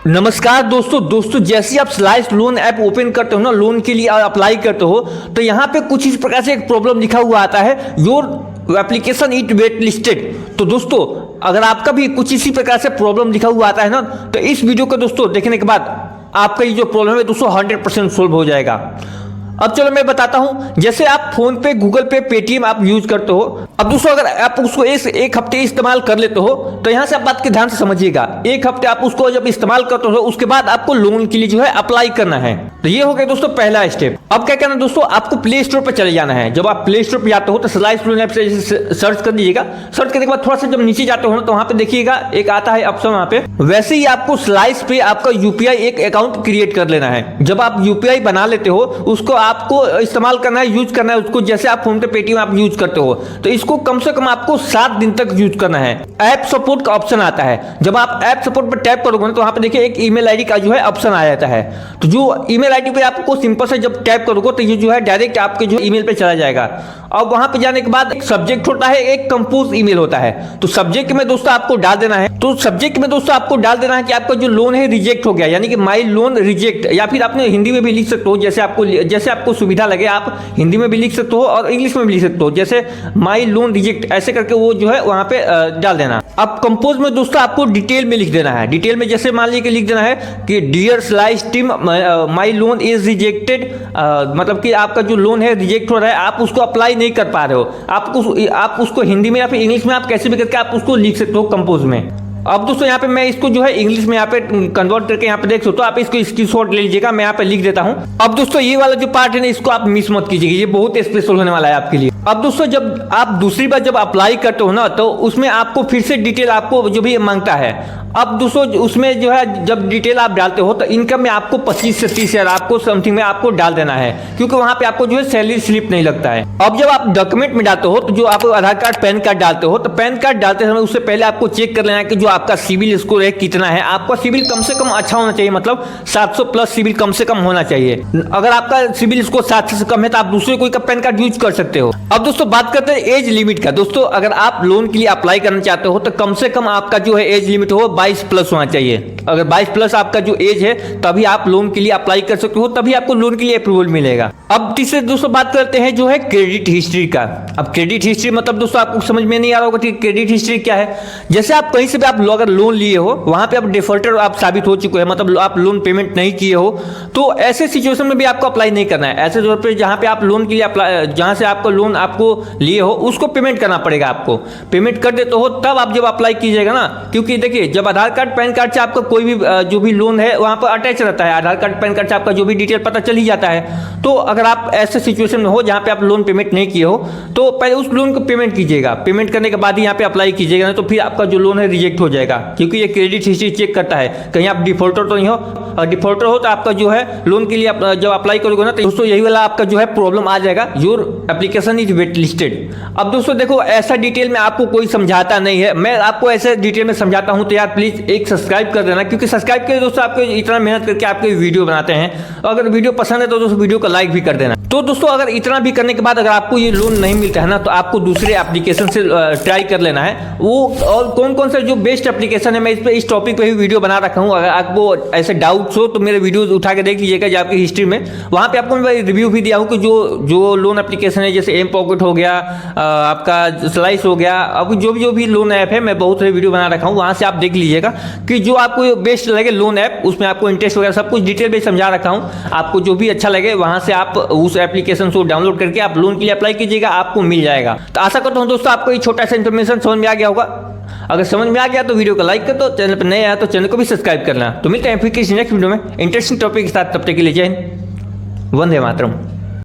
नमस्कार दोस्तों जैसे ही आप स्लाइस लोन ऐप ओपन करते हो ना, लोन के लिए अप्लाई करते हो तो यहाँ पे कुछ इस प्रकार से एक प्रॉब्लम लिखा हुआ आता है, your application it wait listed. तो दोस्तों अगर आपका भी कुछ इसी प्रकार से प्रॉब्लम लिखा हुआ आता है ना, तो इस वीडियो को दोस्तों देखने के बाद आपका ये जो प्रॉब्लम है दोस्तों 100% सोल्व हो जाएगा। अब चलो मैं बताता हूं, जैसे आप फोन पे, गूगल पे, पेटीएम आप यूज करते हो। अब दोस्तों अगर आप उसको एक हफ्ते इस्तेमाल कर लेते हो तो यहां से आप बात के ध्यान से समझिएगा। एक हफ्ते आप उसको जब इस्तेमाल करते हो उसके बाद आपको लोन के लिए जो है अप्लाई करना है। तो ये हो गया दोस्तों पहला स्टेप। अब क्या करना है दोस्तों, आपको प्ले स्टोर पर चले जाना है। जब आप प्ले स्टोर पर जाते हो तो स्लाइस लोन ऐप से सर्च कर दीजिएगा। सर्च करने के बाद थोड़ा सा जब नीचे जाते हो ना तो वहां पे देखिएगा एक आता है ऑप्शन, वहां पे वैसे ही आपको स्लाइस पे आपका यूपीआई एक अकाउंट क्रिएट कर लेना है। जब आप यूपीआई बना लेते हो उसको आपको इस्तेमाल करना है, यूज करना है उसको। जैसे आप फोन पे, पेटीएम आप यूज करते हो तो इसको कम से कम आपको 7 दिन तक यूज करना है। ऐप सपोर्ट का ऑप्शन आता है, जब आप ऐप सपोर्ट पर टैप करोगे तो वहां पे देखिए एक ईमेल आईडी का जो है ऑप्शन आ जाता है। तो जो ईमेल आईडी पे आपको सिंपल से जब टैप करोगे तो ये जो है डायरेक्ट आपके जो ईमेल पे चला जाएगा। अब वहां पे जाने के बाद एक सब्जेक्ट होता है, एक कंपोज ईमेल होता है। तो सब्जेक्ट में दोस्तों आपको डाल देना है, तो सब्जेक्ट में दोस्तों आपको डाल देना है कि आपका जो लोन है रिजेक्ट हो गया, यानी कि माई लोन रिजेक्ट, या फिर आपने हिंदी में भी लिख सकते हो, जैसे आपको सुविधा लगे। आप हिंदी में भी लिख सकते हो और इंग्लिश में भी लिख सकते हो, जैसे माई लोन रिजेक्ट ऐसे करके वो जो है वहां पे डाल देना। अब कंपोज में दोस्तों आपको डिटेल में लिख देना है। डिटेल में जैसे मान लीजिए लिख देना है कि dear Slice team my loan is rejected, मतलब कि आपका जो लोन है रिजेक्ट हो रहा है, आप उसको अप्लाई नहीं कर पा रहे हो। आप उसको हिंदी में या फिर इंग्लिश में आप कैसे भी करके आप उसको लिख सकते हो कंपोज में। अब दोस्तों यहाँ पे मैं इसको जो है इंग्लिश में यहाँ पे कन्वर्ट करके यहाँ पे देख सकते हो। आप इसको स्क्रीनशॉट ले लीजिएगा, मैं यहाँ पे लिख देता हूँ। अब दोस्तों ये वाला जो पार्ट है ना, इसको आप मिस मत कीजिएगा, ये बहुत स्पेशल होने वाला है आपके लिए। अब दोस्तों जब आप दूसरी बार जब अप्लाई करते हो ना तो उसमें आपको फिर से डिटेल आपको जो भी मांगता है। अब दोस्तों उसमें जो है जब डिटेल आप डालते हो तो इनकम में आपको 25 से 30 हज़ार आपको समथिंग में आपको डाल देना है, क्योंकि वहां पे आपको जो है सैलरी स्लिप नहीं लगता है। अब जब आप डॉक्यूमेंट में डालते हो तो जो आप आधार कार्ड, पैन कार्ड डालते हो तो पैन कार्ड डालते समय उससे पहले आपको चेक कर लेना है कि जो आपका सिविल स्कोर है कितना है। आपका सिविल कम से कम अच्छा होना चाहिए, मतलब 700 प्लस सिविल कम से कम होना चाहिए। अगर आपका सिविल स्कोर 700 से कम है तो आप दूसरे कोई का पैन कार्ड यूज कर सकते हो। अब दोस्तों बात करते हैं एज लिमिट का। दोस्तों अगर आप लोन के लिए अप्लाई करना चाहते हो तो कम से कम आपका जो है एज लिमिट हो 22 प्लस होना चाहिए। अगर 22 प्लस आपका जो एज है तभी आप लोन के लिए अप्लाई कर सकते हो, तभी आपको लोन के लिए अप्रूवल मिलेगा। अब तीसरे दोस्तों बात करते हैं जो है क्रेडिट हिस्ट्री का। अब क्रेडिट हिस्ट्री मतलब दोस्तों आपको समझ में नहीं आ रहा होगा कि क्रेडिट हिस्ट्री क्या है। जैसे आप कहीं से भी आप अगर लोन लिए हो, वहां पे आप डिफॉल्टर आप साबित हो चुके हैं, मतलब आप लोन पेमेंट नहीं किए हो, तो ऐसे सिचुएशन में भी आपको अप्लाई नहीं करना है। ऐसे तौर पर जहां पे आप लोन के लिए अप्लाई, जहां से आपका लोन आपको लिए हो उसको पेमेंट करना पड़ेगा। आपको पेमेंट कर देते हो तब आप जब अप्लाई कीजिएगा ना, क्योंकि देखिए जब आधार कार्ड, पैन कार्ड से आपका कोई भी जो भी लोन है वहां पर अटैच रहता है, आधार कार्ड, पैन कार्ड से आपका जो भी डिटेल पता चल ही जाता है। तो अगर आप ऐसे सिचुएशन में हो जहां पे आप लोन पेमेंट नहीं किए हो तो पहले उस लोन को पेमेंट कीजिएगा। पेमेंट करने के बाद ही यहाँ पे अप्लाई कीजिएगा, नहीं तो फिर आपका जो लोन है रिजेक्ट हो जाएगा, क्योंकि ये क्रेडिट हिस्ट्री चेक करता है कहीं आप डिफॉल्टर तो नहीं हो। और डिफॉल्टर हो तो आपका जो है लोन के लिए जब अप्लाई करोगे ना तो दोस्तों यही वाला आपका जो है प्रॉब्लम आ जाएगा, your application is wait listed. अब दोस्तों देखो ऐसा डिटेल में आपको कोई समझाता नहीं है, मैं आपको ऐसे डिटेल में समझाता हूं, तो यार प्लीज एक सब्सक्राइब कर देना, क्योंकि सब्सक्राइब के दोस्तों आपको इतना मेहनत करके आपके वीडियो बनाते हैं। अगर वीडियो पसंद है तो दोस्तों वीडियो को लाइक भी कर देना। तो दोस्तों अगर इतना भी करने के बाद अगर आपको ये लोन नहीं मिलता है ना तो आपको दूसरे एप्लीकेशन से ट्राई कर लेना है। वो और कौन कौन से जो बेस्ट एप्लीकेशन है, मैं इस टॉपिक पे भी वीडियो बना रखा हूँ। अगर आपको ऐसे डाउट्स हो तो मेरे वीडियो उठा के देख लीजिएगा जो आपकी हिस्ट्री में, वहाँ पे आपको मैं रिव्यू भी दिया हूँ कि जो लोन एप्लीकेशन है, जैसे एम पॉकेट हो गया, आपका स्लाइस हो गया, अब जो भी लोन ऐप है मैं बहुत सारे वीडियो बना रखा हूँ, वहाँ से आप देख लीजिएगा कि जो आपको बेस्ट लगे लोन ऐप, उसमें आपको इंटरेस्ट वगैरह सब कुछ डिटेल में समझा रखा हूँ। आपको जो भी अच्छा लगे वहाँ से आप उस एप्लीकेशन को डाउनलोड करके आप लोन के लिए अप्लाई कीजिएगा, आपको मिल जाएगा। तो आशा करता हूँ दोस्तों आपको ये छोटा सा इन्फॉर्मेशन समझ में आ गया होगा। अगर समझ में आ गया तो वीडियो को लाइक कर दो, चैनल पर नए आया तो चैनल को भी सब्सक्राइब करना। तो मिलते हैं फिर किसी नेक्स्ट वीडियो में इंटरेस्टिंग टॉपिक के साथ, तब तक के लिए जय हिंद, वंदे मातरम।